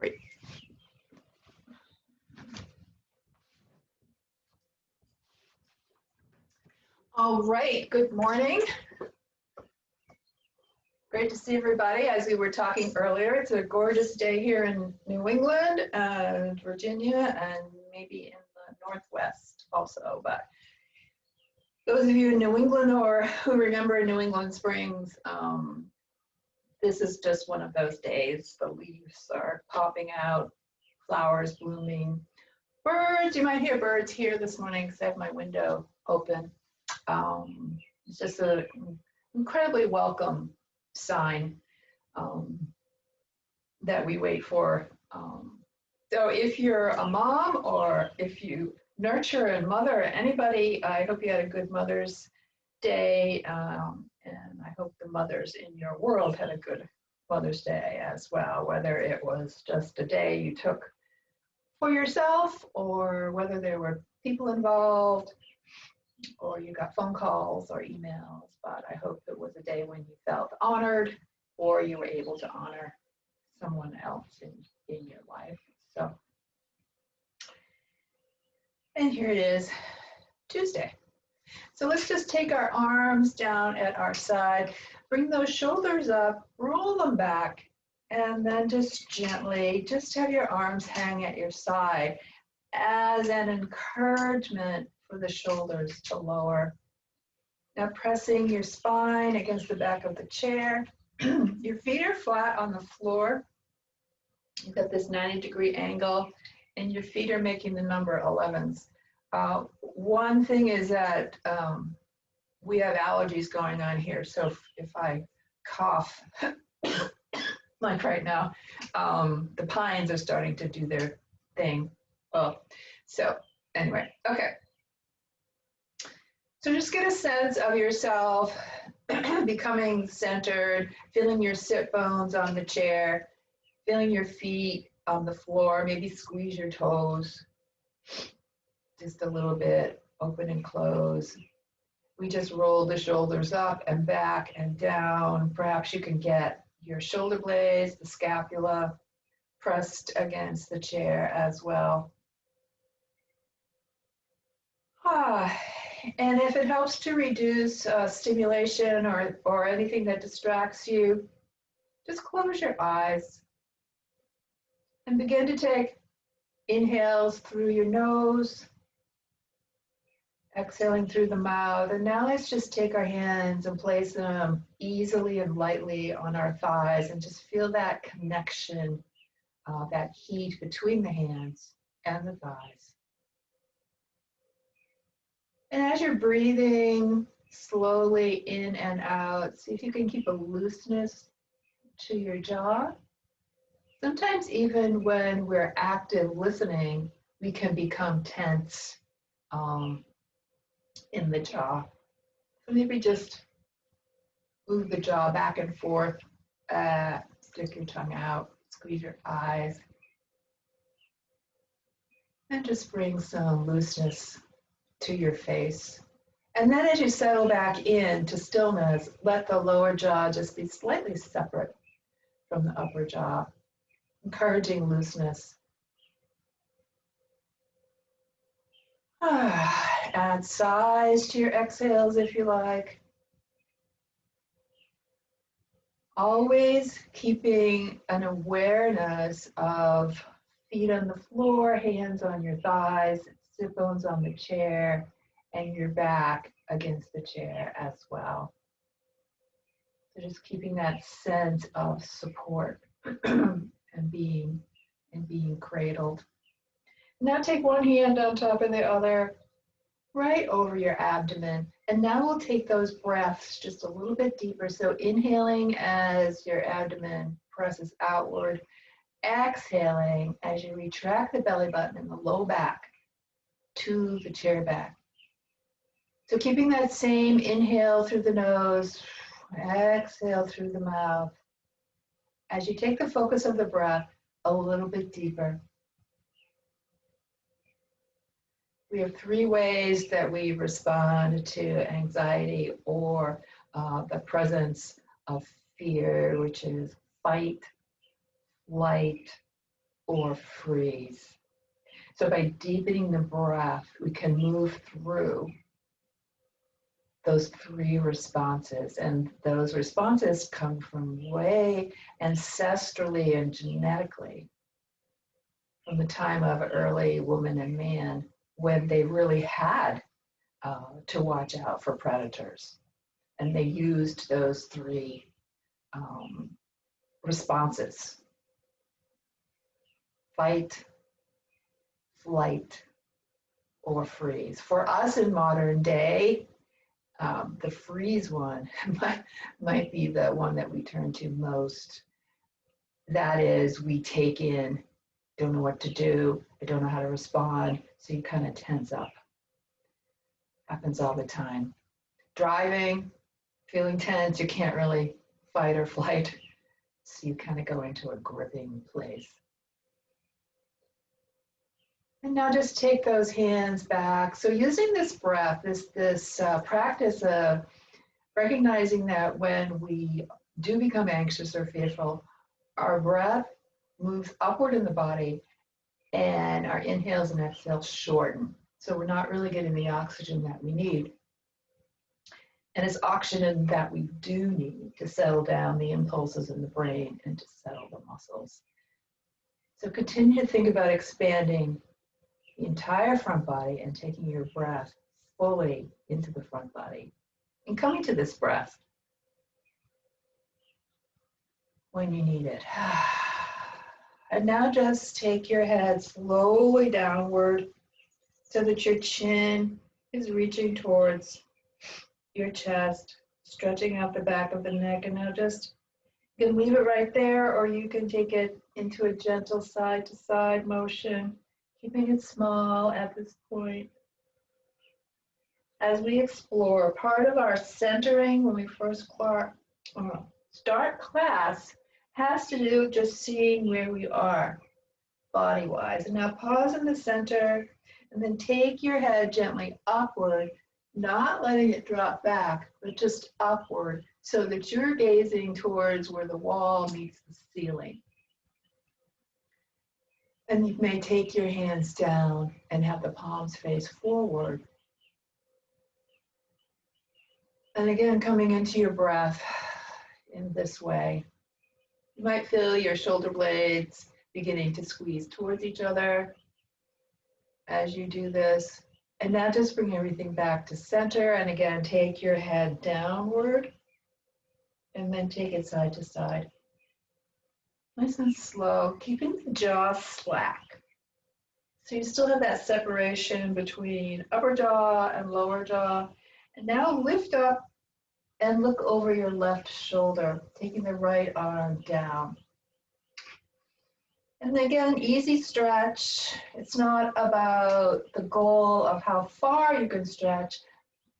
Great. All right, good morning. Great to see everybody. As we were talking earlier, it's a gorgeous day here in New England and Virginia and maybe in the Northwest also. But those of you in New England or who remember New England Springs, this is just one of those days. The leaves are popping out, flowers blooming. Birds, you might hear birds here this morning because I have my window open. It's just an incredibly welcome sign that we wait for. So if you're a mom or if you nurture a mother, anybody, I hope you had a good Mother's Day, and I hope the mothers in your world had a good Mother's Day as well, whether it was just a day you took for yourself or whether there were people involved or you got phone calls or emails, but I hope it was a day when you felt honored or you were able to honor someone else in your life. So, and here it is, Tuesday. So let's just take our arms down at our side, bring those shoulders up, roll them back, and then just gently, just have your arms hang at your side as an encouragement for the shoulders to lower. Now pressing your spine against the back of the chair. Your feet are flat on the floor. You've got this 90-degree angle, and your feet are making the number 11s. One thing is that we have allergies going on here, so if I cough, like right now, the pines are starting to do their thing. Well, so anyway, okay. So just get a sense of yourself becoming centered, feeling your sit bones on the chair, feeling your feet on the floor, maybe squeeze your toes just a little bit, open and close. We just roll the shoulders up and back and down. Perhaps you can get your shoulder blades, the scapula pressed against the chair as well. And if it helps to reduce stimulation or anything that distracts you, just close your eyes and begin to take inhales through your nose, exhaling through the mouth. And now let's just take our hands and place them easily and lightly on our thighs and just feel that connection, that heat between the hands and the thighs. And as you're breathing slowly in and out, see if you can keep a looseness to your jaw. Sometimes even when we're active listening, we can become tense in the jaw. So maybe just move the jaw back and forth, stick your tongue out, squeeze your eyes, and just bring some looseness to your face. And then as you settle back into stillness, let the lower jaw just be slightly separate from the upper jaw, encouraging looseness. Add size to your exhales if you like. Always keeping an awareness of feet on the floor, hands on your thighs, sit bones on the chair, and your back against the chair as well. So just keeping that sense of support and being cradled. Now take one hand on top of the other, right over your abdomen. And now we'll take those breaths just a little bit deeper. So inhaling as your abdomen presses outward, exhaling as you retract the belly button and the low back to the chair back. So keeping that same inhale through the nose, exhale through the mouth. As you take the focus of the breath a little bit deeper. We have 3 ways that we respond to anxiety or the presence of fear, which is fight, flight, or freeze. So by deepening the breath, we can move through those three responses. And those responses come from way ancestrally and genetically from the time of early woman and man when they really had to watch out for predators. And they used those three responses: fight, flight, or freeze. For us in modern day, the freeze one might be the one that we turn to most. That is, we take in, don't know what to do, I don't know how to respond, so you kind of tense up. Happens all the time. Driving, feeling tense, you can't really fight or flight, so you kind of go into a gripping place. And now just take those hands back. So using this breath, this practice of recognizing that when we do become anxious or fearful, our breath moves upward in the body and our inhales and exhales shorten. So we're not really getting the oxygen that we need. And it's oxygen that we do need to settle down the impulses in the brain and to settle the muscles. So continue to think about expanding the entire front body and taking your breath fully into the front body. And coming to this breath when you need it. And now just take your head slowly downward so that your chin is reaching towards your chest, stretching out the back of the neck. And now just, you can leave it right there, or you can take it into a gentle side to side motion, keeping it small at this point. As we explore, part of our centering when we first start class has to do with just seeing where we are body-wise. And now pause in the center and then take your head gently upward, not letting it drop back, but just upward so that you're gazing towards where the wall meets the ceiling. And you may take your hands down and have the palms face forward. And again, coming into your breath in this way. You might feel your shoulder blades beginning to squeeze towards each other as you do this. And now just bring everything back to center. And again, take your head downward and then take it side to side. Nice and slow, keeping the jaw slack. So you still have that separation between upper jaw and lower jaw. And now lift up and look over your left shoulder, taking the right arm down. And again, easy stretch. It's not about the goal of how far you can stretch,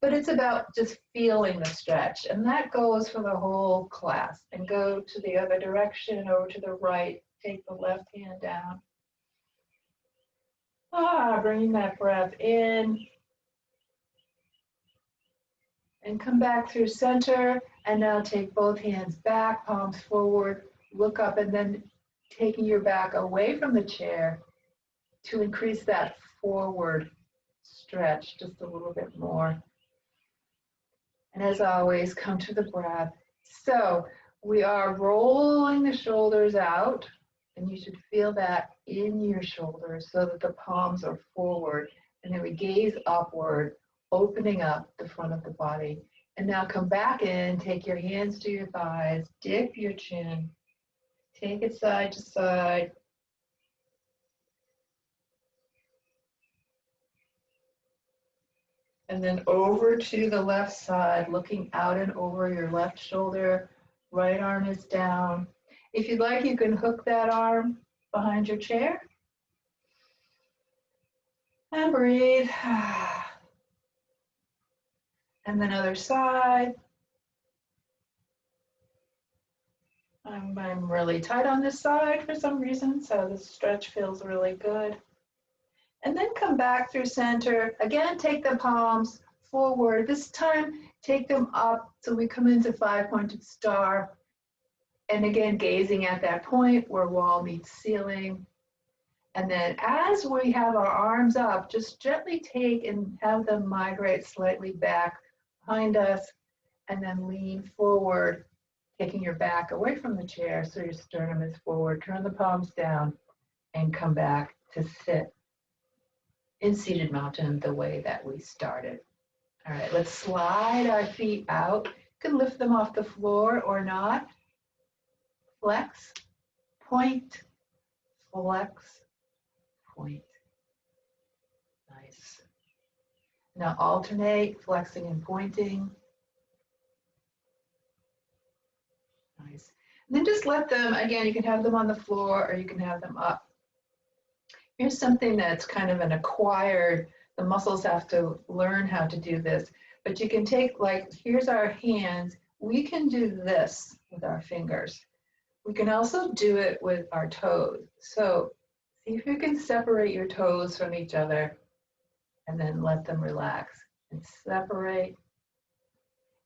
but it's about just feeling the stretch. And that goes for the whole class. And go to the other direction, over to the right, take the left hand down. Bringing that breath in. And come back through center, and now take both hands back, palms forward, look up, and then taking your back away from the chair to increase that forward stretch just a little bit more. And as always, come to the breath. So we are rolling the shoulders out, and you should feel that in your shoulders so that the palms are forward, and then we gaze upward, opening up the front of the body. And now come back in, take your hands to your thighs, dip your chin, take it side to side. And then over to the left side, looking out and over your left shoulder, right arm is down. If you'd like, you can hook that arm behind your chair. And breathe. And then other side. I'm really tight on this side for some reason, so this stretch feels really good. And then come back through center. Again, take the palms forward. This time, take them up so we come into five-pointed star. And again, gazing at that point where wall meets ceiling. And then as we have our arms up, just gently take and have them migrate slightly back behind us, and then lean forward, taking your back away from the chair so your sternum is forward. Turn the palms down and come back to sit in seated mountain the way that we started. All right, let's slide our feet out. You can lift them off the floor or not. Flex, point, flex, point. Nice. Now alternate flexing and pointing. Nice. And then just let them, again, you can have them on the floor or you can have them up. Here's something that's kind of an acquired, the muscles have to learn how to do this, but you can take, like, here's our hands. We can do this with our fingers. We can also do it with our toes. So see if you can separate your toes from each other and then let them relax and separate.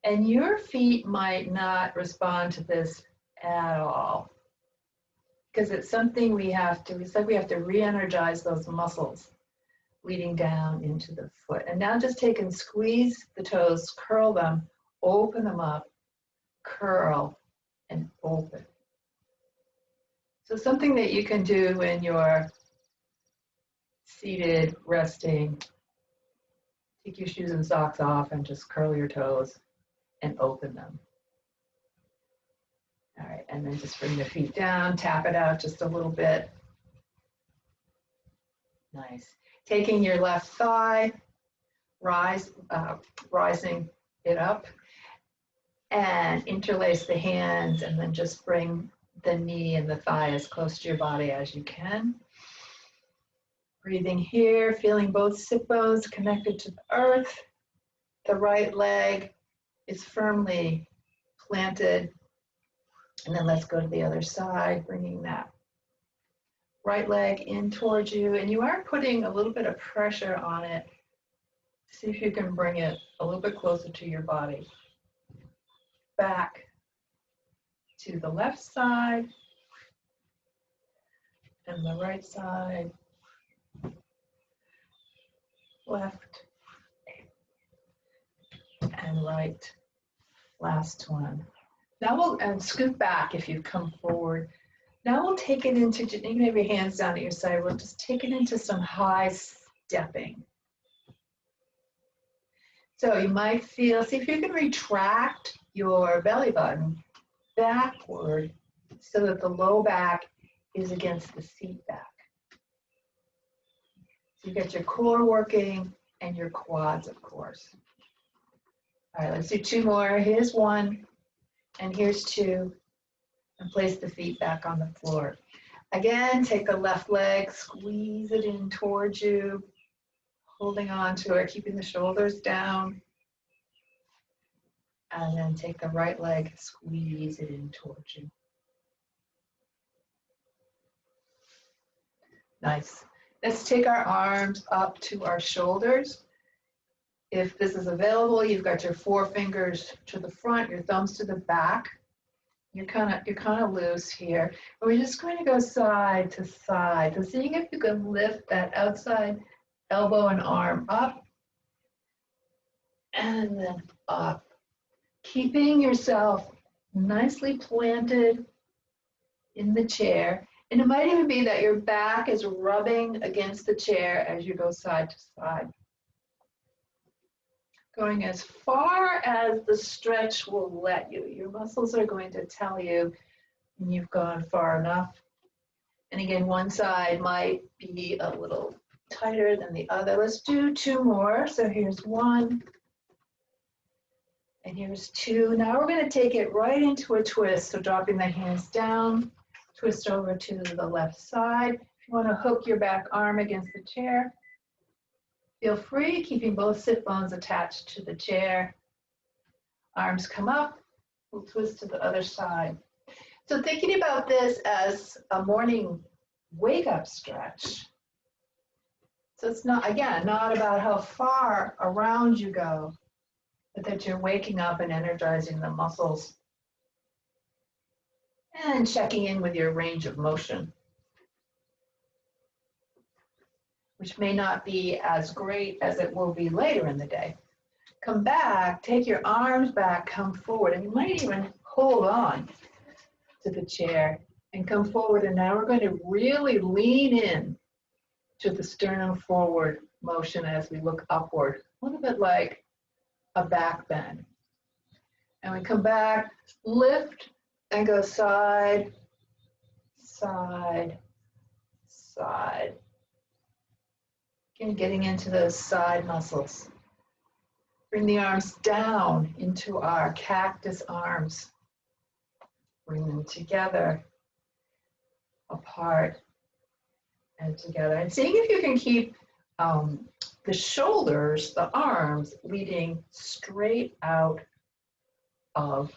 And your feet might not respond to this at all because it's something we have to, it's like we have to re-energize those muscles leading down into the foot. And now just take and squeeze the toes, curl them, open them up, curl and open. So something that you can do when you're seated, resting, take your shoes and socks off and just curl your toes and open them. All right, and then just bring the feet down, tap it out just a little bit. Nice. Taking your left thigh, rising it up, and interlace the hands, and then just bring the knee and the thigh as close to your body as you can. Breathing here, feeling both sit bones connected to the earth. The right leg is firmly planted. And then let's go to the other side, bringing that right leg in towards you. And you are putting a little bit of pressure on it. See if you can bring it a little bit closer to your body. Back to the left side and the right side. Left and right. Last one. Now we'll, and scoot back if you come forward. Now we'll take it into, you can have your hands down at your side, we'll just take it into some high stepping. So you might feel, see if you can retract your belly button backward so that the low back is against the seat back. So you get your core working and your quads, of course. All right, let's do two more. Here's one. And here's two, and place the feet back on the floor. Again, take the left leg, squeeze it in towards you, holding on to it, keeping the shoulders down. And then take the right leg, squeeze it in towards you. Nice. Let's take our arms up to our shoulders. If this is available, you've got your forefingers to the front, your thumbs to the back. You're kind of loose here. And we're just going to go side to side. So seeing if you can lift that outside elbow and arm up and then up. Keeping yourself nicely planted in the chair. And it might even be that your back is rubbing against the chair as you go side to side. Going as far as the stretch will let you. Your muscles are going to tell you when you've gone far enough. And again, one side might be a little tighter than the other. Let's do two more. So here's one. And here's two. Now we're going to take it right into a twist. So dropping the hands down, twist over to the left side. If you want to hook your back arm against the chair, feel free, keeping both sit bones attached to the chair. Arms come up, we'll twist to the other side. So thinking about this as a morning wake-up stretch. So it's not, again, not about how far around you go, but that you're waking up and energizing the muscles and checking in with your range of motion. which may not be as great as it will be later in the day. Come back, take your arms back, come forward, and you might even hold on to the chair and come forward. And now we're going to really lean in to the sternum forward motion as we look upward, a little bit like a back bend. And we come back, lift, and go side, side, side. Again, getting into those side muscles. Bring the arms down into our cactus arms. Bring them together, apart, and together. And seeing if you can keep the shoulders, the arms, leading straight out of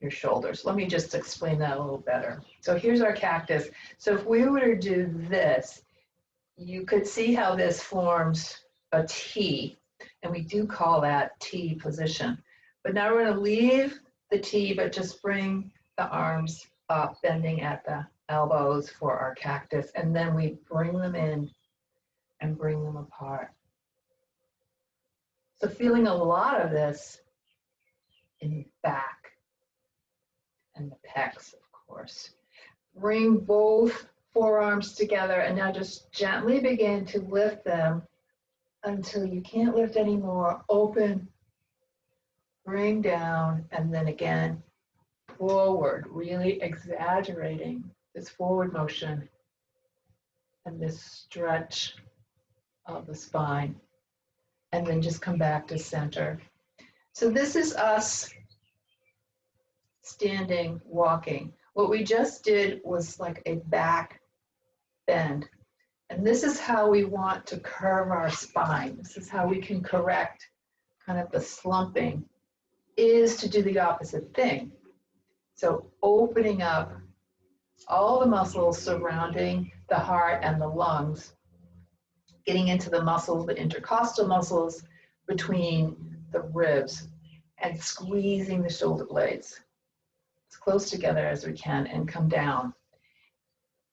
your shoulders. Let me just explain that a little better. So here's our cactus. So if we were to do this, you could see how this forms a T, and we do call that T position. But now we're going to leave the T, but just bring the arms up, bending at the elbows for our cactus, and then we bring them in and bring them apart. So feeling a lot of this in the back and the pecs, of course. Bring both forearms together and now just gently begin to lift them until you can't lift anymore. Open, bring down, and then again forward, really exaggerating this forward motion and this stretch of the spine, and then just come back to center. So this is us standing, walking. What we just did was like a back bend. And this is how we want to curve our spine. This is how we can correct kind of the slumping, is to do the opposite thing. So opening up all the muscles surrounding the heart and the lungs, getting into the muscles, the intercostal muscles between the ribs, and squeezing the shoulder blades as close together as we can and come down.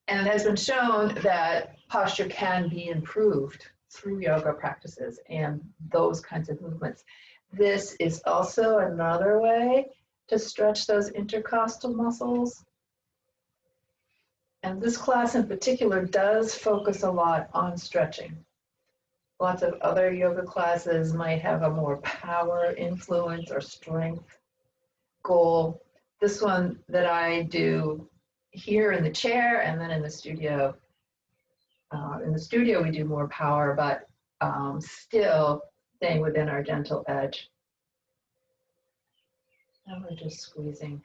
And it has been shown that posture can be improved through yoga practices and those kinds of movements. This is also another way to stretch those intercostal muscles. And this class in particular does focus a lot on stretching. Lots of other yoga classes might have a more power influence or strength goal. This one that I do here in the chair and then in the studio. In the studio we do more power, but still staying within our gentle edge. And we're just squeezing.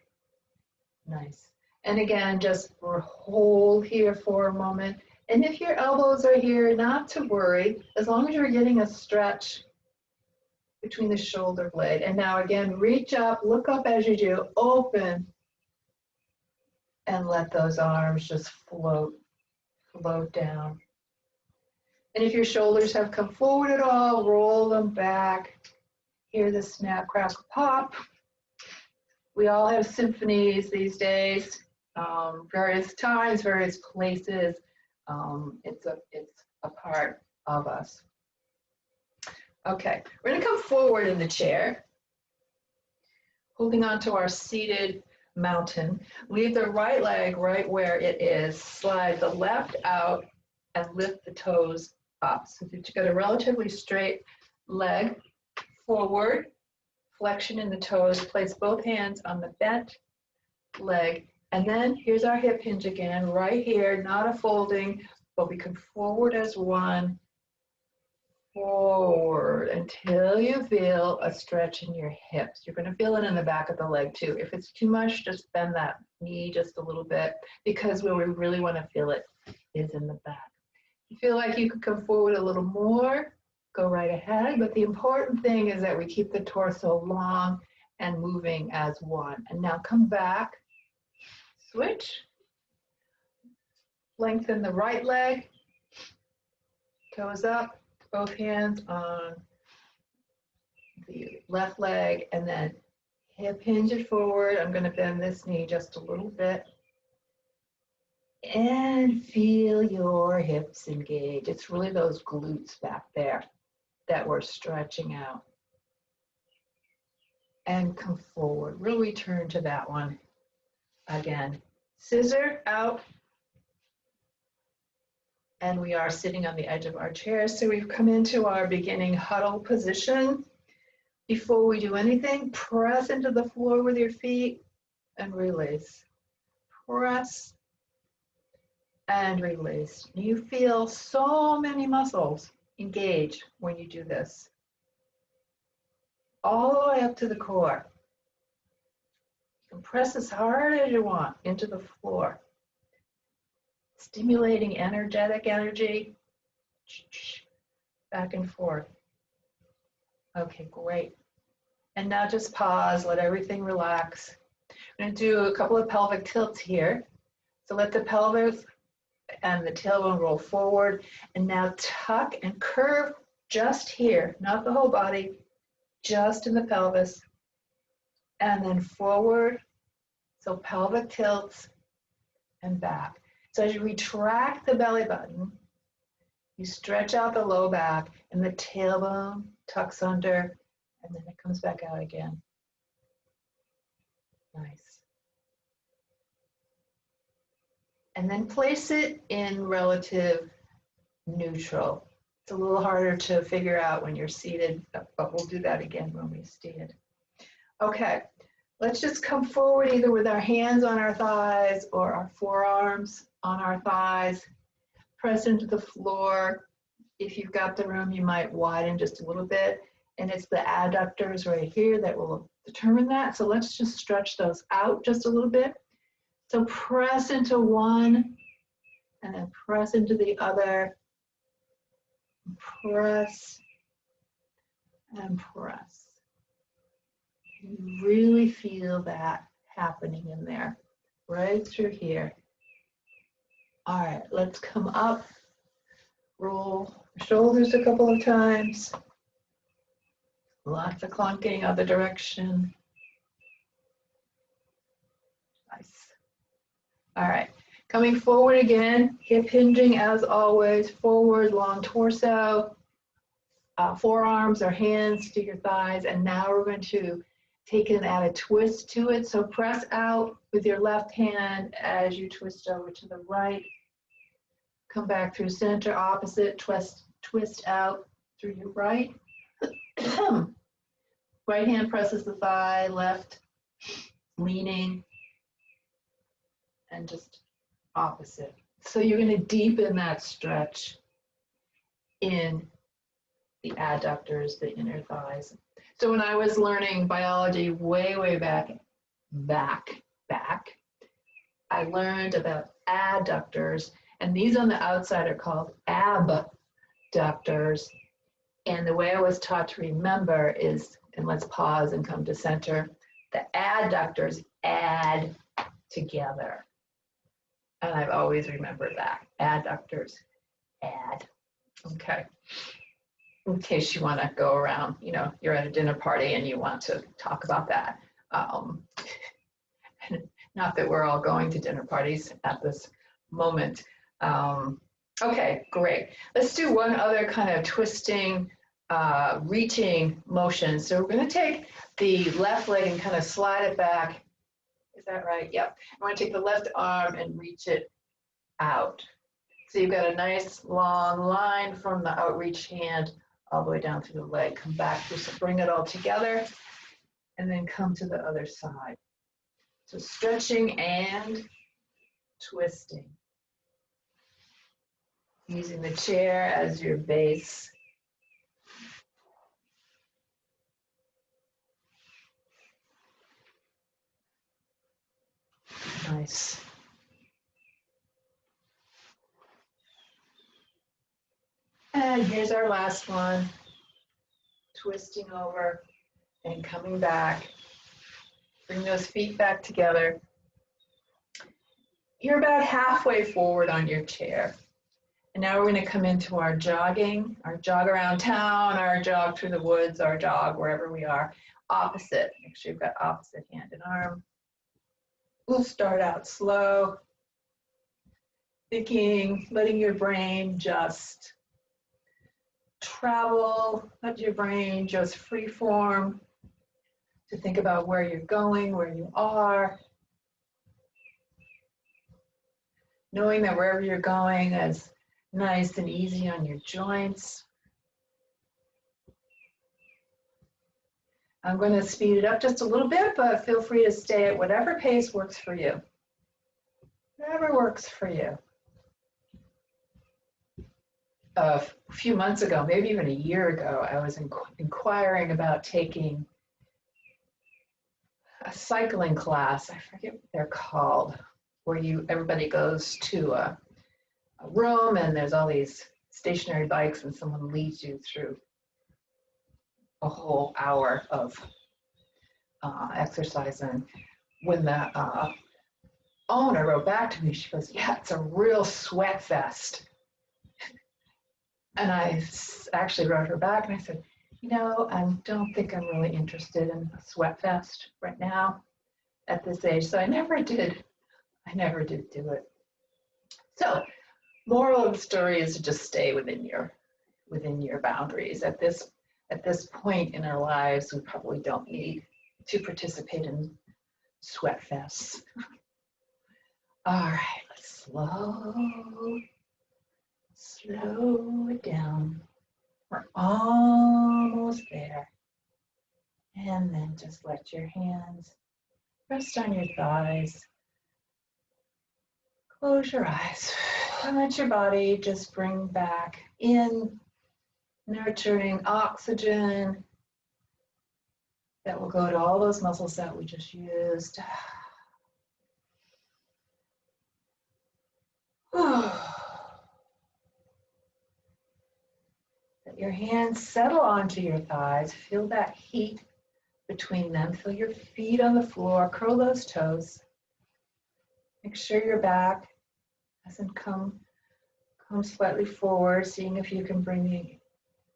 Nice. And again, just hold here for a moment. And if your elbows are here, not to worry, as long as you're getting a stretch between the shoulder blade. And now again, reach up, look up as you do, open, and let those arms just float down. And if your shoulders have come forward at all, roll them back. Hear the snap, crackle, pop. We all have symphonies these days, various times, various places. It's a part of us. Okay, we're gonna come forward in the chair, holding on to our seated mountain. Leave the right leg right where it is. Slide the left out and lift the toes up. So if you've got a relatively straight leg forward, flexion in the toes, place both hands on the bent leg. And then here's our hip hinge again, right here, not a folding, but we come forward as one, forward until you feel a stretch in your hips. You're gonna feel it in the back of the leg too. If it's too much, just bend that knee just a little bit, because where we really wanna feel it is in the back. You feel like you could come forward a little more, go right ahead, but the important thing is that we keep the torso long and moving as one. And now come back, switch, lengthen the right leg, toes up, both hands on the left leg, and then hip hinge it forward. I'm going to bend this knee just a little bit. And feel your hips engage. It's really those glutes back there that we're stretching out. And come forward. We'll return to that one again. Scissor out. And we are sitting on the edge of our chair. So we've come into our beginning huddle position. Before we do anything, press into the floor with your feet and release. Press and release. You feel so many muscles engage when you do this. All the way up to the core. You can press as hard as you want into the floor. Stimulating energetic energy. Back and forth. Okay, great. And now just pause, let everything relax. I'm going to do a couple of pelvic tilts here. So let the pelvis and the tailbone roll forward. And now tuck and curve just here, not the whole body, just in the pelvis. And then forward. So pelvic tilts and back. So as you retract the belly button, you stretch out the low back and the tailbone tucks under, and then it comes back out again. Nice. And then place it in relative neutral. It's a little harder to figure out when you're seated, but we'll do that again when we stand. Okay, let's just come forward either with our hands on our thighs or our forearms on our thighs. Press into the floor. If you've got the room, you might widen just a little bit. And it's the adductors right here that will determine that. So let's just stretch those out just a little bit. So press into one and then press into the other. Press and press. You really feel that happening in there, right through here. All right, let's come up, roll shoulders a couple of times. Lots of clunking other direction. Nice. All right, coming forward again, hip hinging as always, forward, long torso, forearms or hands to your thighs, and now we're going to take and add a twist to it. So press out with your left hand as you twist over to the right. Come back through center, opposite, twist out through your right. Right hand presses the thigh, left leaning, and just opposite. So you're going to deepen that stretch in the adductors, the inner thighs. So when I was learning biology way back, I learned about adductors, and these on the outside are called abductors. And the way I was taught to remember is, and let's pause and come to center, the adductors add together. And I've always remembered that. Adductors add. Okay. In case you want to go around, you know, you're at a dinner party and you want to talk about that. Not that we're all going to dinner parties at this moment. Okay, great. Let's do one other kind of twisting, reaching motion. So we're going to take the left leg and kind of slide it back. Is that right? Yep. I want to take the left arm and reach it out. So you've got a nice long line from the outreached hand all the way down through the leg. Come back, just bring it all together, and then come to the other side. So stretching and twisting. Using the chair as your base. Nice. And here's our last one. Twisting over and coming back. Bring those feet back together. You're about halfway forward on your chair. And now we're going to come into our jogging, our jog around town, our jog through the woods, our jog wherever we are. Opposite. Make sure you've got opposite hand and arm. We'll start out slow. thinking, letting your brain just travel, let your brain just free form to think about where you're going, where you are. Knowing that wherever you're going is nice and easy on your joints. I'm going to speed it up just a little bit, but feel free to stay at whatever pace works for you. Whatever works for you. A few months ago, maybe even a year ago, I was inquiring about taking a cycling class. I forget what they're called, where everybody goes to a room and there's all these stationary bikes and someone leads you through a whole hour of exercise. And when the owner wrote back to me, she goes, "Yeah, it's a real sweat fest." And I actually wrote her back and I said, I don't think I'm really interested in a sweat fest right now at this age. So I never did do it. So moral of the story is to just stay within your boundaries. At this point in our lives, we probably don't need to participate in sweat fests. All right, let's slow it down. We're almost there. And then just let your hands rest on your thighs. Close your eyes and let your body just bring back in nurturing oxygen that will go to all those muscles that we just used. Let your hands settle onto your thighs. Feel that heat between them. Feel your feet on the floor. Curl those toes. Make sure your back doesn't come slightly forward, seeing if you can bring the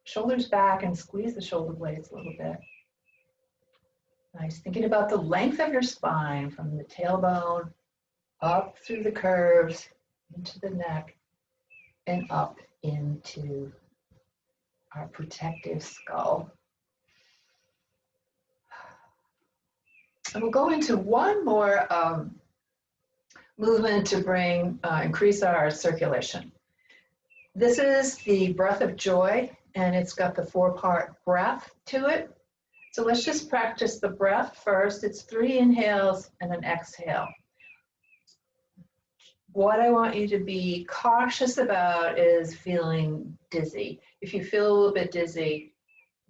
shoulders back and squeeze the shoulder blades a little bit. Nice. Thinking about the length of your spine from the tailbone up through the curves into the neck and up into our protective skull. And we'll go into one more movement to increase our circulation. This is the breath of joy, and it's got the 4-part breath to it. So let's just practice the breath first. It's 3 inhales and an exhale. What I want you to be cautious about is feeling dizzy. If you feel a little bit dizzy,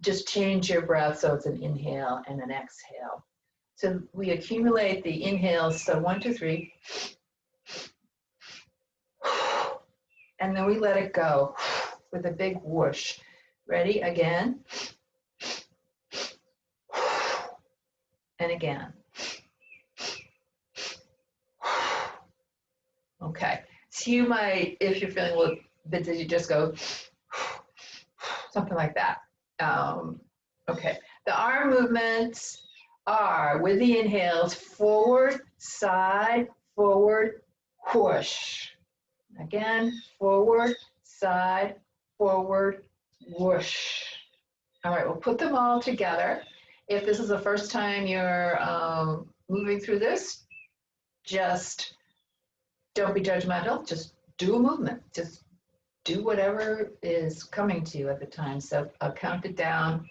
just change your breath so it's an inhale and an exhale. So we accumulate the inhales, so 1, 2, 3. And then we let it go with a big whoosh. Ready? Again. And again. Okay. So you might, if you're feeling a little bit dizzy, just go something like that. Okay. The arm movements are, with the inhales, forward, side, forward, whoosh. Again, forward, side, forward, whoosh. All right, we'll put them all together. If this is the first time you're moving through this, just don't be judgmental. Just do a movement. Just do whatever is coming to you at the time. So I'll count it down.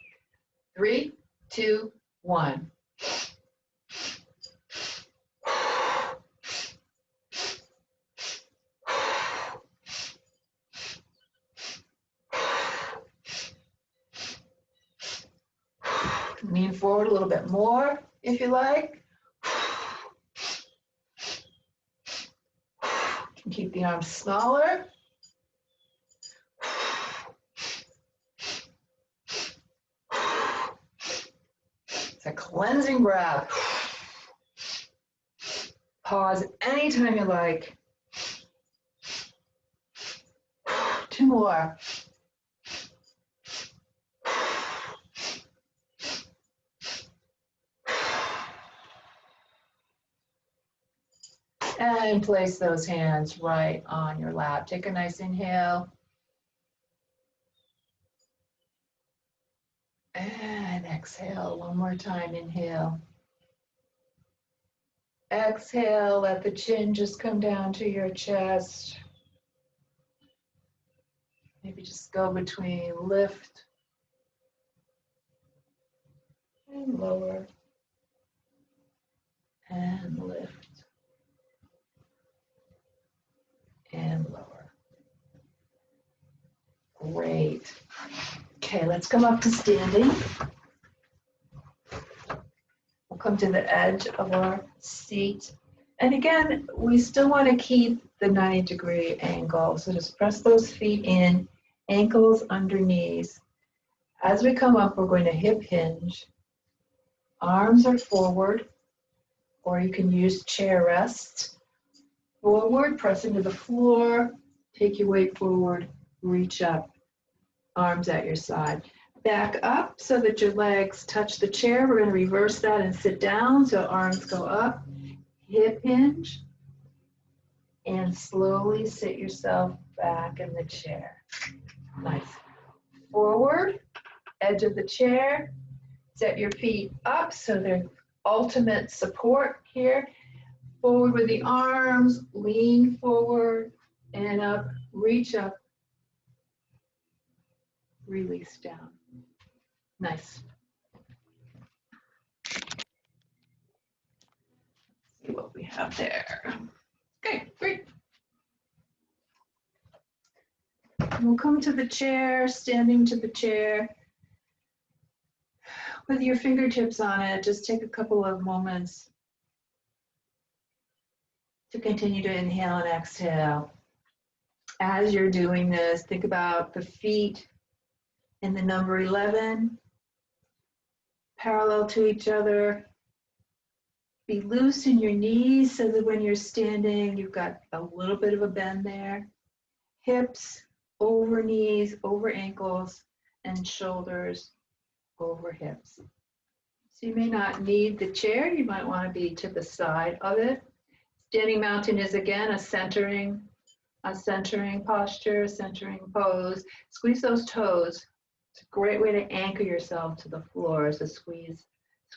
3, 2, 1. Lean forward a little bit more if you like. You can keep the arms smaller. It's a cleansing breath. Pause anytime you like. 2 more. And And place those hands right on your lap. Take a nice inhale. And exhale. One more time. Inhale. Exhale. Let the chin just come down to your chest. Maybe just go between lift and lower and lift and lower. Great. Okay, let's come up to standing. We'll come to the edge of our seat. And again, we still want to keep the 90-degree angle. So just press those feet in, ankles under knees. As we come up, we're going to hip hinge. Arms are forward, or you can use chair rest. Forward, press into the floor, take your weight forward, reach up, arms at your side. Back up so that your legs touch the chair. We're going to reverse that and sit down, so arms go up, hip hinge, and slowly sit yourself back in the chair. Nice. Forward, edge of the chair, set your feet up so they're ultimate support here. Forward with the arms, lean forward and up, reach up, release down. Nice. See what we have there. Okay, great. We'll come to the chair, standing to the chair. With your fingertips on it, just take a couple of moments to continue to inhale and exhale. As you're doing this, think about the feet in the number 11, parallel to each other. Be loose in your knees so that when you're standing, you've got a little bit of a bend there. Hips over knees, over ankles, and shoulders over hips. So you may not need the chair. You might want to be to the side of it. Standing mountain is again a centering posture, centering pose. Squeeze those toes. It's a great way to anchor yourself to the floor. So squeeze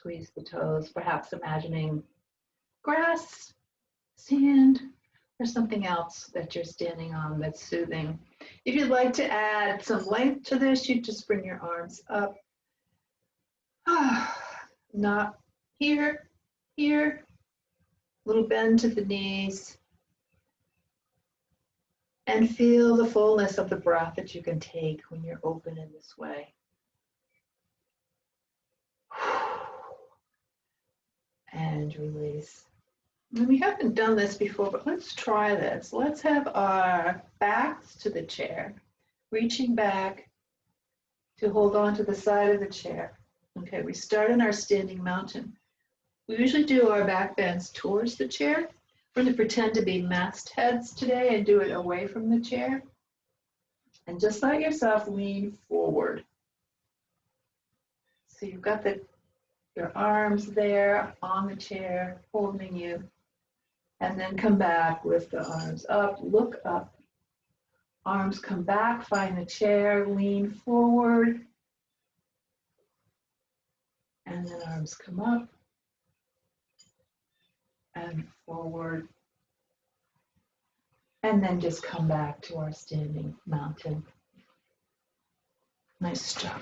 the toes, perhaps imagining grass, sand, or something else that you're standing on that's soothing. If you'd like to add some length to this, you just bring your arms up. Not here, here. Little bend to the knees. And feel the fullness of the breath that you can take when you're open in this way. And release. And we haven't done this before, but let's try this. Let's have our backs to the chair, reaching back to hold on to the side of the chair. Okay, we start in our standing mountain. We usually do our back bends towards the chair. We're going to pretend to be mastheads today and do it away from the chair. And just let yourself lean forward. So you've got your arms there on the chair, holding you. And then come back with the arms up, look up. Arms come back, find the chair, lean forward. And then arms come up and forward. And then just come back to our standing mountain. Nice job.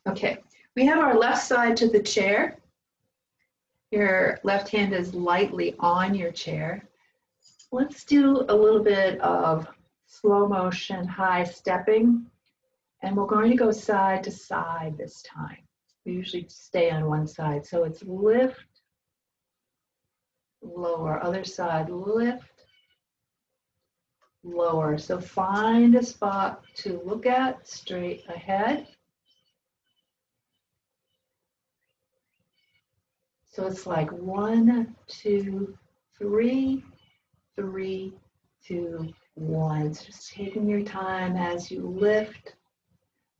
Okay, we have our left side to the chair. Your left hand is lightly on your chair. Let's do a little bit of slow motion, high stepping. And we're going to go side to side this time. We usually stay on one side. So it's lift, lower, other side, lift, lower. So find a spot to look at straight ahead. So it's like 1, 2, 3, 3, 2, 1. So just taking your time as you lift.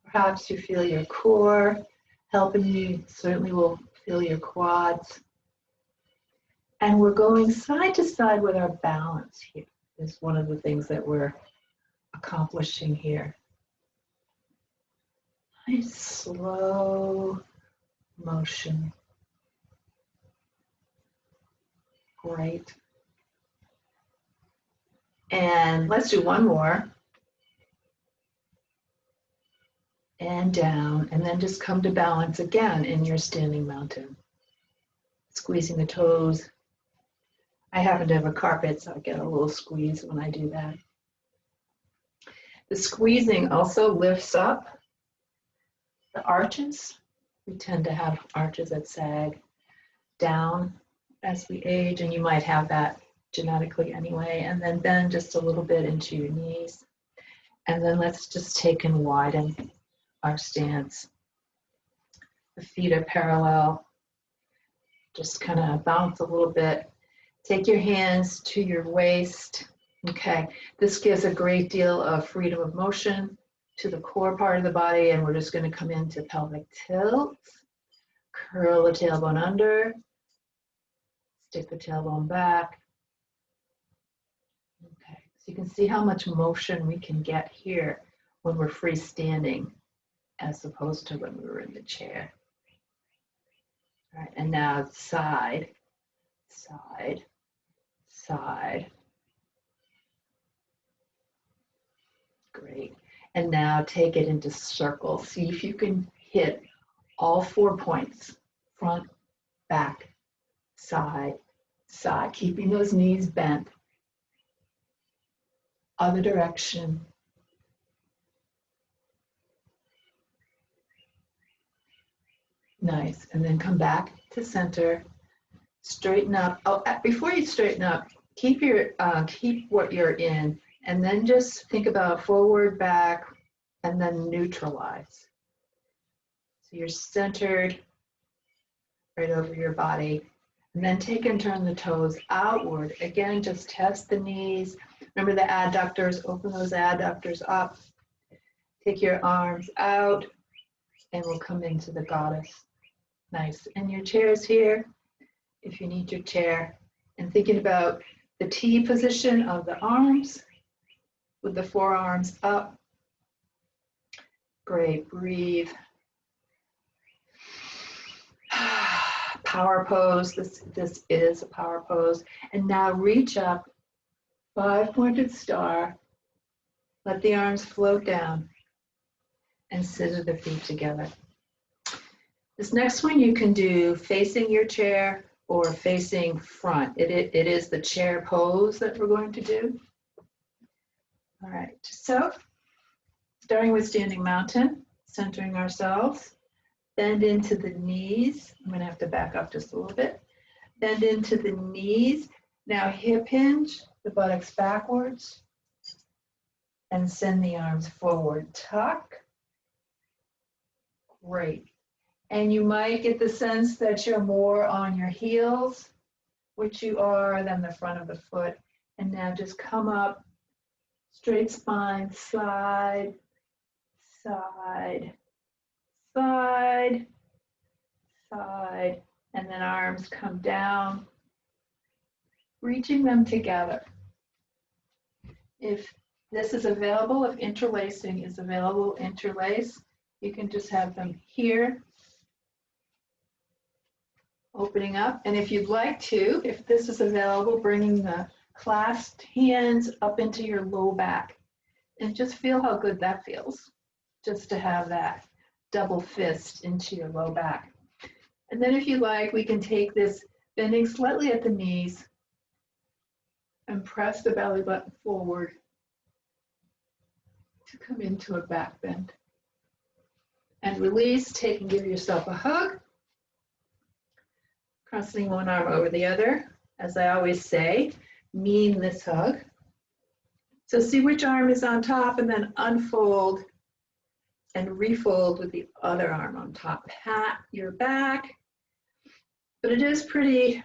Perhaps you feel your core helping you. Certainly will feel your quads. And we're going side to side with our balance here. Is one of the things that we're accomplishing here. Nice slow motion. Great. And let's do one more. And down, and then just come to balance again in your standing mountain. Squeezing the toes. I happen to have a carpet, so I get a little squeeze when I do that. The squeezing also lifts up the arches. We tend to have arches that sag down as we age, and you might have that genetically anyway. And then bend just a little bit into your knees. And then let's just take and widen our stance. The feet are parallel. Just kind of bounce a little bit. Take your hands to your waist. Okay, this gives a great deal of freedom of motion to the core part of the body, and we're just going to come into pelvic tilt. Curl the tailbone under. Stick the tailbone back. Okay, so you can see how much motion we can get here when we're freestanding as opposed to when we were in the chair. All right, and now side, side, side. Great. And now take it into circles. See if you can hit all 4 points. Front, back, side, side. Keeping those knees bent. Other direction. Nice. And then come back to center. Straighten up. Oh, before you straighten up, keep what you're in, and then just think about forward, back, and then neutralize. So you're centered right over your body. And then take and turn the toes outward. Again, just test the knees. Remember the adductors, open those adductors up. Take your arms out, and we'll come into the goddess. Nice. And your chair's here, if you need your chair. And thinking about the T position of the arms, with the forearms up. Great, breathe. Power pose, this is a power pose. And now reach up, 5-pointed star. Let the arms float down and scissor the feet together. This next one you can do facing your chair or facing front. It is the chair pose that we're going to do. All right, so starting with standing mountain, centering ourselves, bend into the knees. I'm gonna have to back up just a little bit. Bend into the knees. Now hip hinge, the buttocks backwards, and send the arms forward. Tuck. Great. And you might get the sense that you're more on your heels, which you are, than the front of the foot. And now just come up, straight spine, side, side, side, side, and then arms come down, reaching them together. If this is available, if interlacing is available, interlace. You can just have them here, opening up. And if you'd like to, if this is available, bringing the clasped hands up into your low back. And just feel how good that feels, just to have that double fist into your low back. And then if you like, we can take this bending slightly at the knees and press the belly button forward to come into a back bend. And release, take and give yourself a hug. Crossing one arm over the other. As I always say, mean this hug. So see which arm is on top and then unfold and refold with the other arm on top. Pat your back. But it is pretty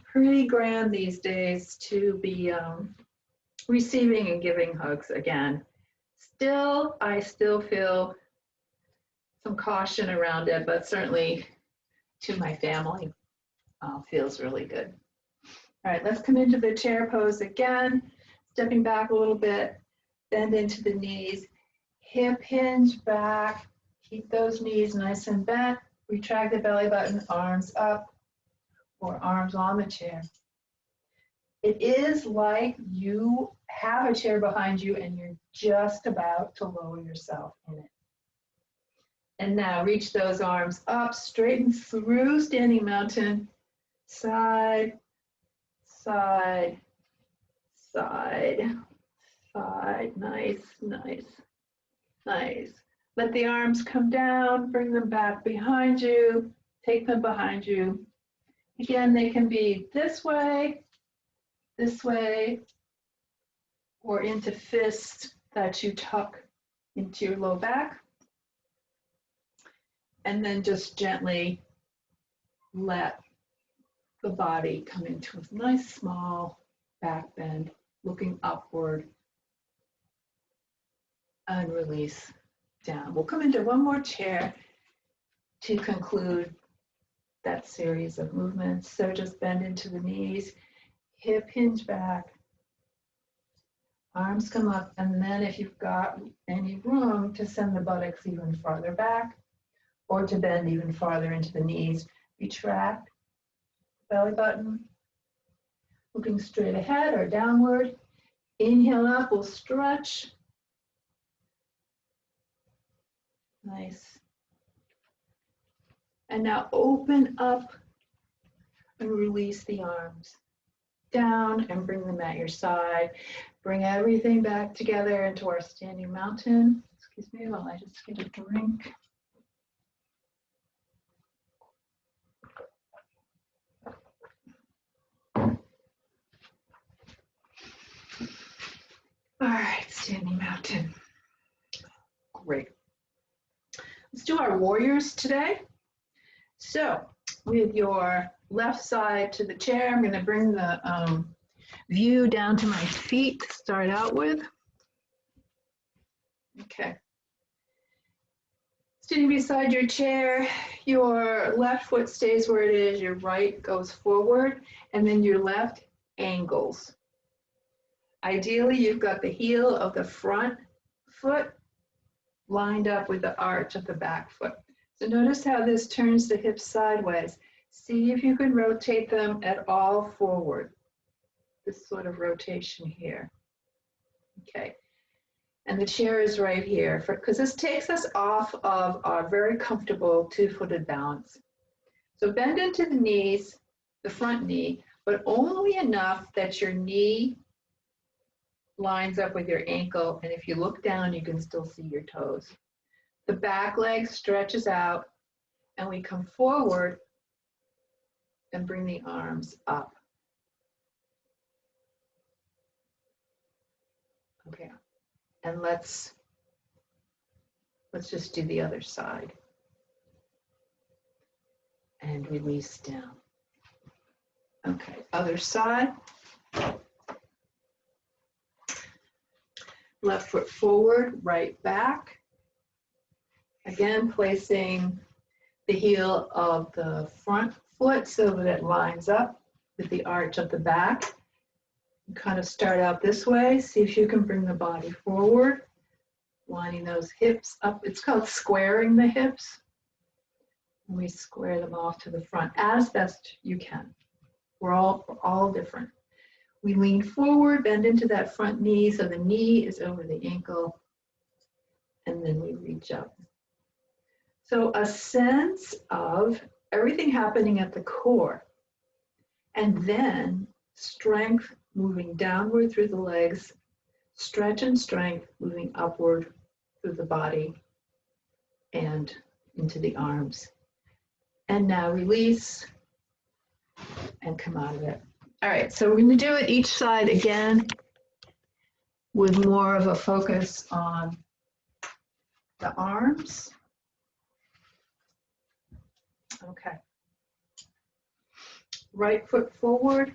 grand these days to be receiving and giving hugs again. I still feel some caution around it, but certainly to my family feels really good. All right, let's come into the chair pose again. Stepping back a little bit, bend into the knees, hip hinge back, keep those knees nice and bent, retract the belly button, arms up or arms on the chair. It is like you have a chair behind you and you're just about to lower yourself in it. And now reach those arms up, straighten through standing mountain, side, side, side, side. Nice, nice, nice. Let the arms come down, bring them back behind you, take them behind you. Again, they can be this way, or into fists that you tuck into your low back. And then just gently let the body come into a nice small back bend, looking upward, and release down. We'll come into one more chair to conclude that series of movements. So just bend into the knees, hip hinge back, arms come up, and then if you've got any room to send the buttocks even farther back or to bend even farther into the knees, retract, belly button, looking straight ahead or downward. Inhale up, we'll stretch. Nice. And now open up and release the arms down and bring them at your side. Bring everything back together into our standing mountain. Excuse me while I just get a drink. All right, standing mountain. Great. Let's do our warriors today. So with your left side to the chair, I'm going to bring the view down to my feet to start out with. Okay. Sitting beside your chair, your left foot stays where it is, your right goes forward, and then your left angles. Ideally, you've got the heel of the front foot lined up with the arch of the back foot. So notice how this turns the hips sideways. See if you can rotate them at all forward. This sort of rotation here. Okay. And the chair is right here because this takes us off of our very comfortable two-footed balance. So bend into the knees, the front knee, but only enough that your knee lines up with your ankle, and if you look down, you can still see your toes. The back leg stretches out, and we come forward and bring the arms up. Okay, and let's just do the other side. And release down. Okay, other side. Left foot forward, right back. Again, placing the heel of the front foot so that it lines up with the arch of the back. Kind of start out this way. See if you can bring the body forward, lining those hips up. It's called squaring the hips. And we square them off to the front as best you can. We're all different. We lean forward, bend into that front knee so the knee is over the ankle, and then we reach up. So a sense of everything happening at the core, and then strength moving downward through the legs, stretch and strength moving upward through the body and into the arms. And now release and come out of it. All right, so we're going to do it each side again with more of a focus on the arms. Okay. Right foot forward,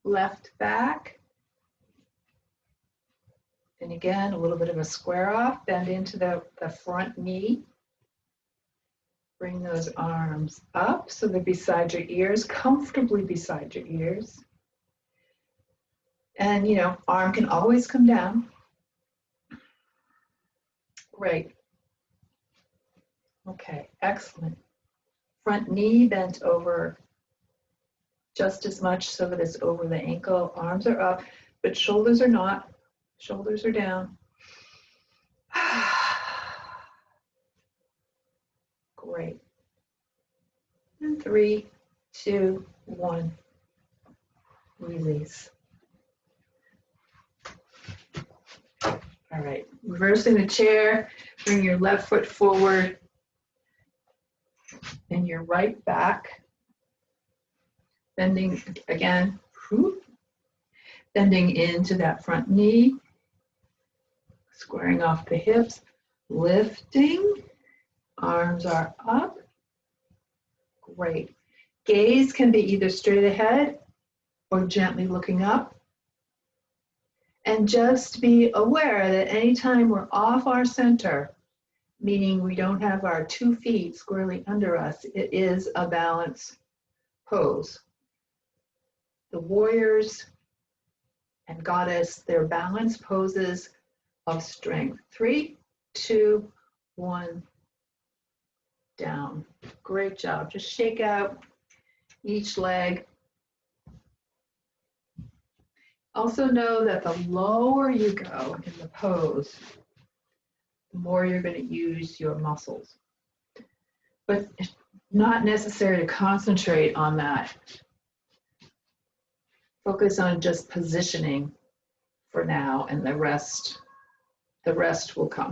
left back. And again, a little bit of a square off, bend into the front knee. Bring those arms up so they're beside your ears, comfortably beside your ears. And, you know, arm can always come down. Great. Okay, excellent. Front knee bent over just as much so that it's over the ankle. Arms are up, but shoulders are not. Shoulders are down. Great. And 3, 2, 1. Release. All right, reversing the chair, bring your left foot forward and your right back. Bending again, bending into that front knee, squaring off the hips, lifting, arms are up. Great. Gaze can be either straight ahead or gently looking up. And just be aware that anytime we're off our center, meaning we don't have our 2 feet squarely under us, it is a balance pose. The warriors and goddess, their balance poses of strength. 3, 2, 1, down. Great job. Just shake out each leg. Also know that the lower you go in the pose, the more you're going to use your muscles. But it's not necessary to concentrate on that. Focus on just positioning for now, and the rest will come.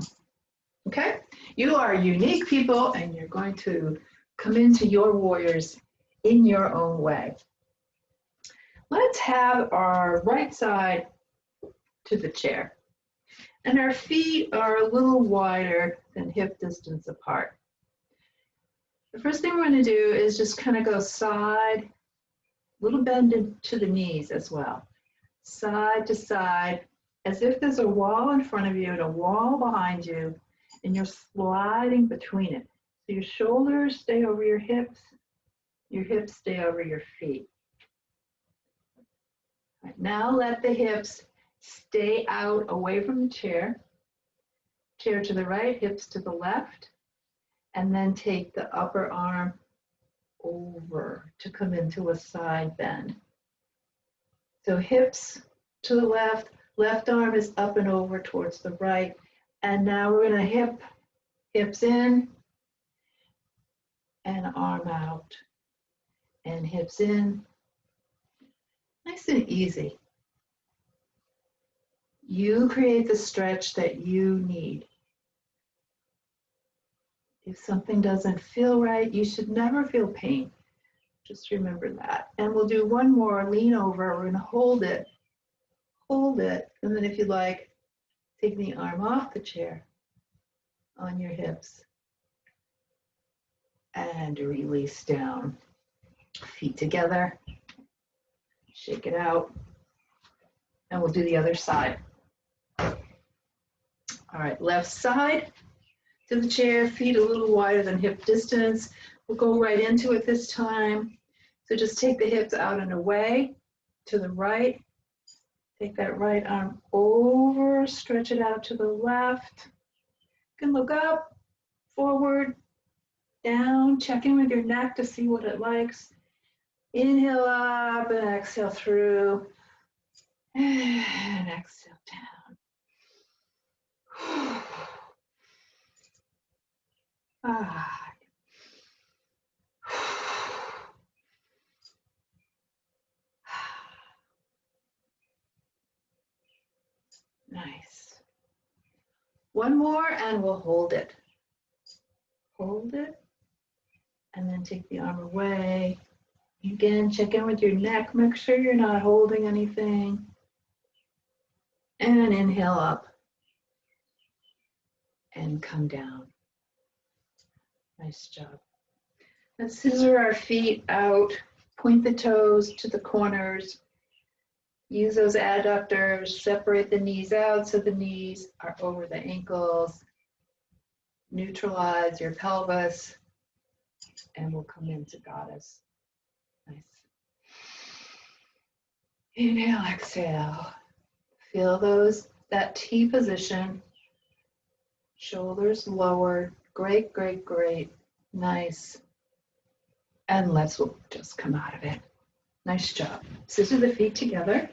Okay? You are unique people, and you're going to come into your warriors in your own way. Let's have our right side to the chair. And our feet are a little wider than hip distance apart. The first thing we're going to do is just kind of go side, little bend into the knees as well. Side to side, as if there's a wall in front of you and a wall behind you, and you're sliding between it. So your shoulders stay over your hips stay over your feet. Right, now let the hips stay out away from the chair. Chair to the right, hips to the left, and then take the upper arm over to come into a side bend. So hips to the left, left arm is up and over towards the right, and now we're going to hips in and arm out, and hips in. Nice and easy. You create the stretch that you need. If something doesn't feel right, you should never feel pain. Just remember that. And we'll do one more, lean over. We're going to hold it, and then if you like, take the arm off the chair on your hips and release down. Feet together, shake it out, and we'll do the other side. All right, left side to the chair, feet a little wider than hip distance. We'll go right into it this time. So just take the hips out and away to the right. Take that right arm over, stretch it out to the left. You can look up, forward, down, check in with your neck to see what it likes. Inhale up and exhale through, and exhale down. Nice. One more and we'll hold it. Hold it, and then take the arm away. Again, check in with your neck. Make sure you're not holding anything. And inhale up and come down. Nice job. Let's scissor our feet out, point the toes to the corners. Use those adductors, separate the knees out so the knees are over the ankles. Neutralize your pelvis, and we'll come into goddess. Nice. Inhale, exhale. Feel that T position. Shoulders lowered. Great, great, great. Nice. And let's just come out of it. Nice job. Scissor the feet together.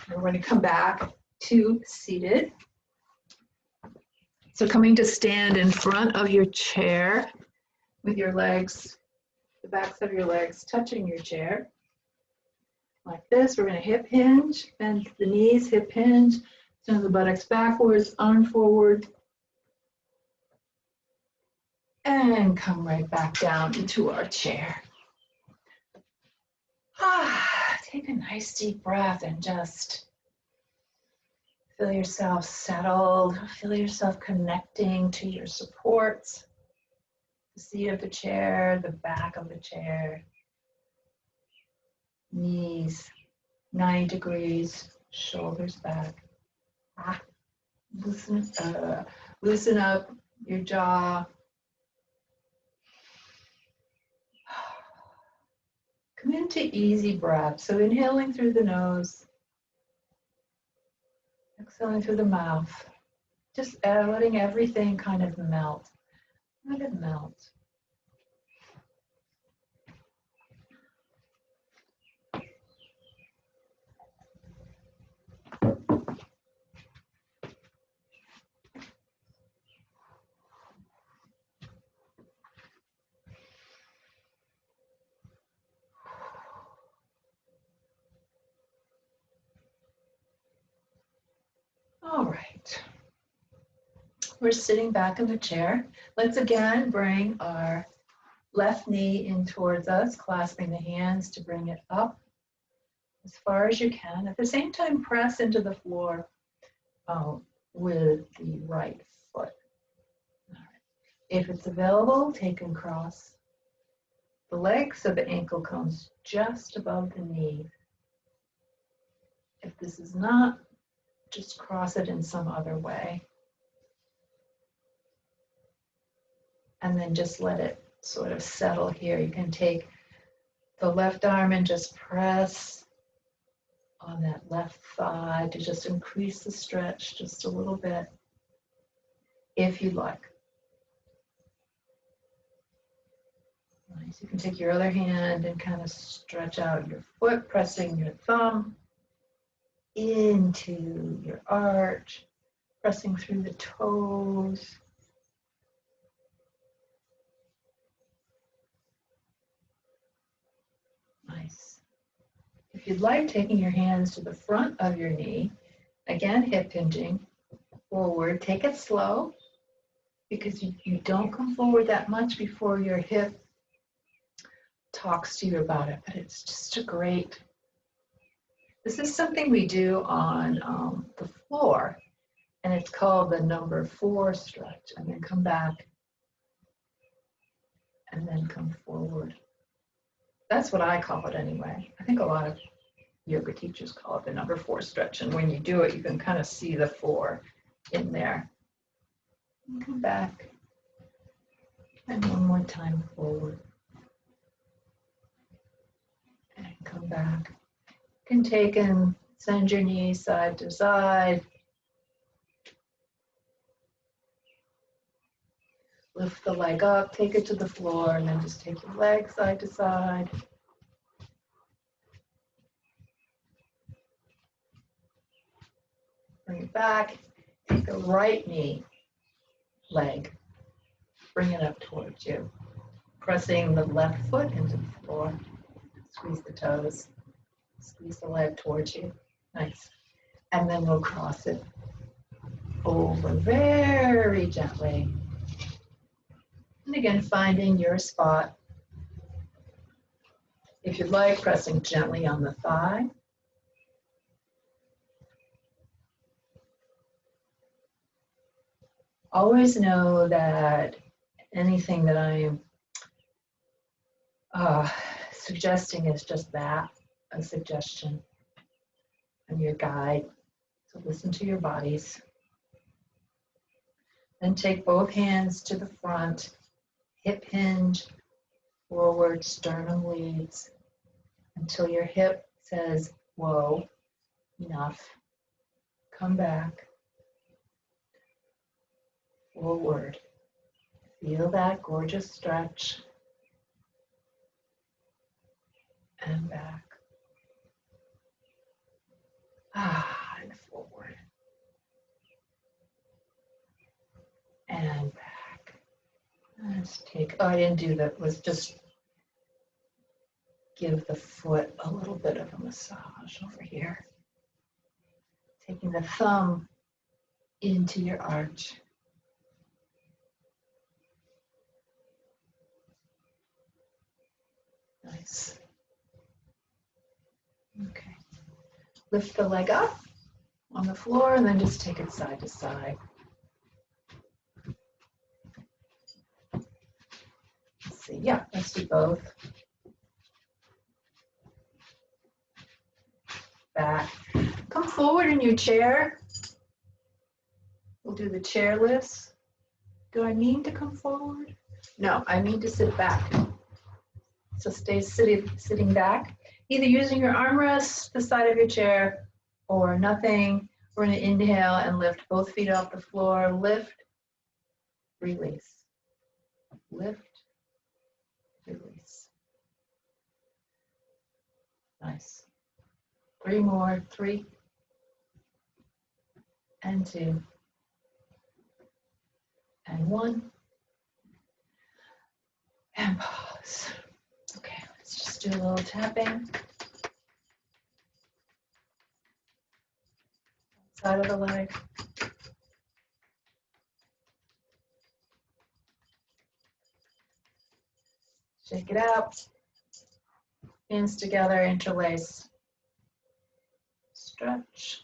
We're going to come back to seated. So coming to stand in front of your chair with your legs, the backs of your legs touching your chair. Like this, we're going to hip hinge, bend the knees, hip hinge, send the buttocks backwards, arm forward, and come right back down into our chair. Take a nice deep breath and just feel yourself settled, feel yourself connecting to your supports, the seat of the chair, the back of the chair, knees 90 degrees, shoulders back. Loosen up your jaw. Come into easy breath. So inhaling through the nose, exhaling through the mouth. Just letting everything kind of melt. Let it melt. All right. We're sitting back in the chair. Let's again bring our left knee in towards us, clasping the hands to bring it up as far as you can. At the same time, press into the floor with the right foot. All right. If it's available, take and cross the leg so the ankle comes just above the knee. If this is not, just cross it in some other way. And then just let it sort of settle here. You can take the left arm and just press on that left thigh to just increase the stretch just a little bit, if you'd like. Nice. You can take your other hand and kind of stretch out your foot, pressing your thumb into your arch, pressing through the toes. Nice. If you'd like, taking your hands to the front of your knee, again, hip hinging forward. Take it slow because you don't come forward that much before your hip talks to you about it, but it's just a great, this is something we do on the floor, and it's called the number 4 stretch, and then come back and then come forward. That's what I call it anyway. I think a lot of yoga teachers call it the number 4 stretch, and when you do it, you can kind of see the 4 in there. And come back, and one more time forward. And come back. You can take and send your knees side to side. Lift the leg up, take it to the floor, and then just take your leg side to side. Bring it back. Take the right knee, leg. Bring it up towards you. Pressing the left foot into the floor. Squeeze the toes. Squeeze the leg towards you. Nice. And then we'll cross it over very gently. And again, finding your spot. If you'd like, pressing gently on the thigh. Always know that anything that I'm suggesting is just that, a suggestion. I'm your guide, so listen to your bodies. Then take both hands to the front, hip hinge, forward, sternum leads. until your hip says, whoa, enough. Come back. Forward. Feel that gorgeous stretch. And back. And forward. And back. Let's take, oh, I didn't do that. Let's just give the foot a little bit of a massage over here. Taking the thumb into your arch. Nice. Okay. Lift the leg up on the floor and then just take it side to side. Let's see. Yeah, let's do both. Back. Come forward in your chair. We'll do the chair lifts. Do I mean to come forward? No, I mean to sit back. So stay sitting back, either using your armrest, the side of your chair, or nothing. We're going to inhale and lift both feet off the floor. Lift, release. Lift, release. Nice. 3 more. 3 and 2 and 1. And pause. Okay, let's just do a little tapping. Side of the leg. Shake it out. Hands together, interlace. Stretch.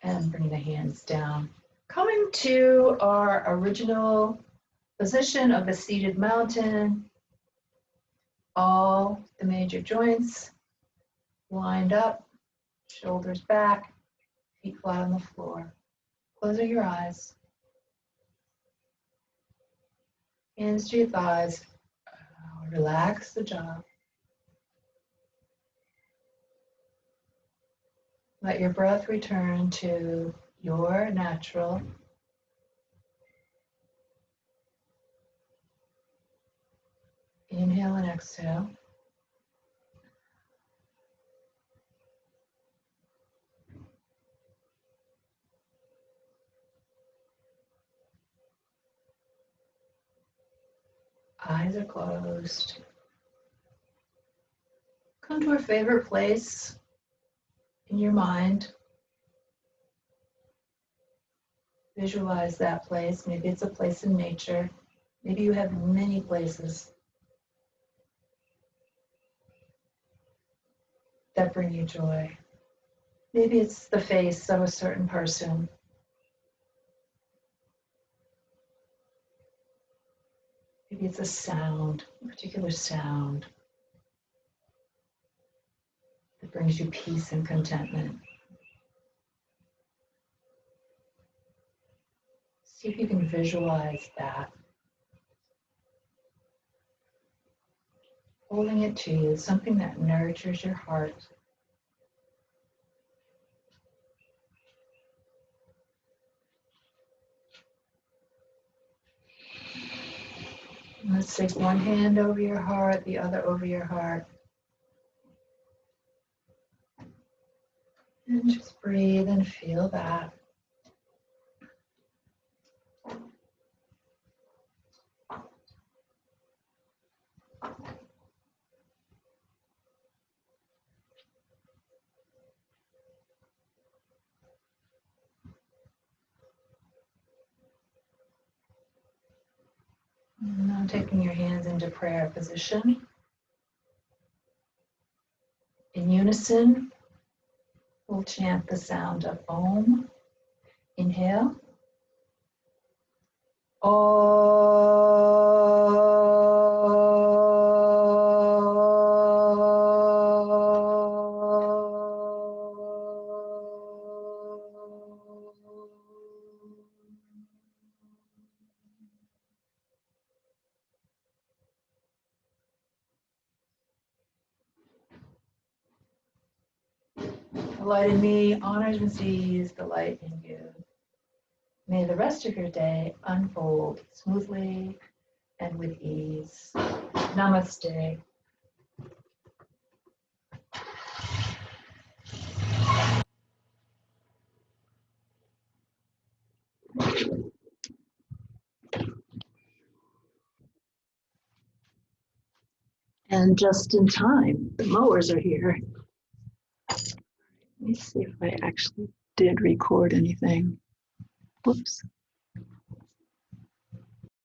And bring the hands down. Coming to our original position of the seated mountain. All the major joints lined up, shoulders back, feet flat on the floor. Closing your eyes. Hands to your thighs. Relax the jaw. Let your breath return to your natural. Inhale and exhale. Eyes are closed. Come to a favorite place in your mind. Visualize that place. Maybe it's a place in nature. Maybe you have many places that bring you joy. Maybe it's the face of a certain person. Maybe it's a sound, a particular sound that brings you peace and contentment. See if you can visualize that. Holding it to you, something that nurtures your heart. Let's take one hand over your heart, the other over your heart. And just breathe and feel that. And now taking your hands into prayer position. In unison, we'll chant the sound of Om. Inhale. light in me honors and sees the light in you. May the rest of your day unfold smoothly and with ease. Namaste. And just in time, the mowers are here. Let me see if I actually did record anything. Whoops.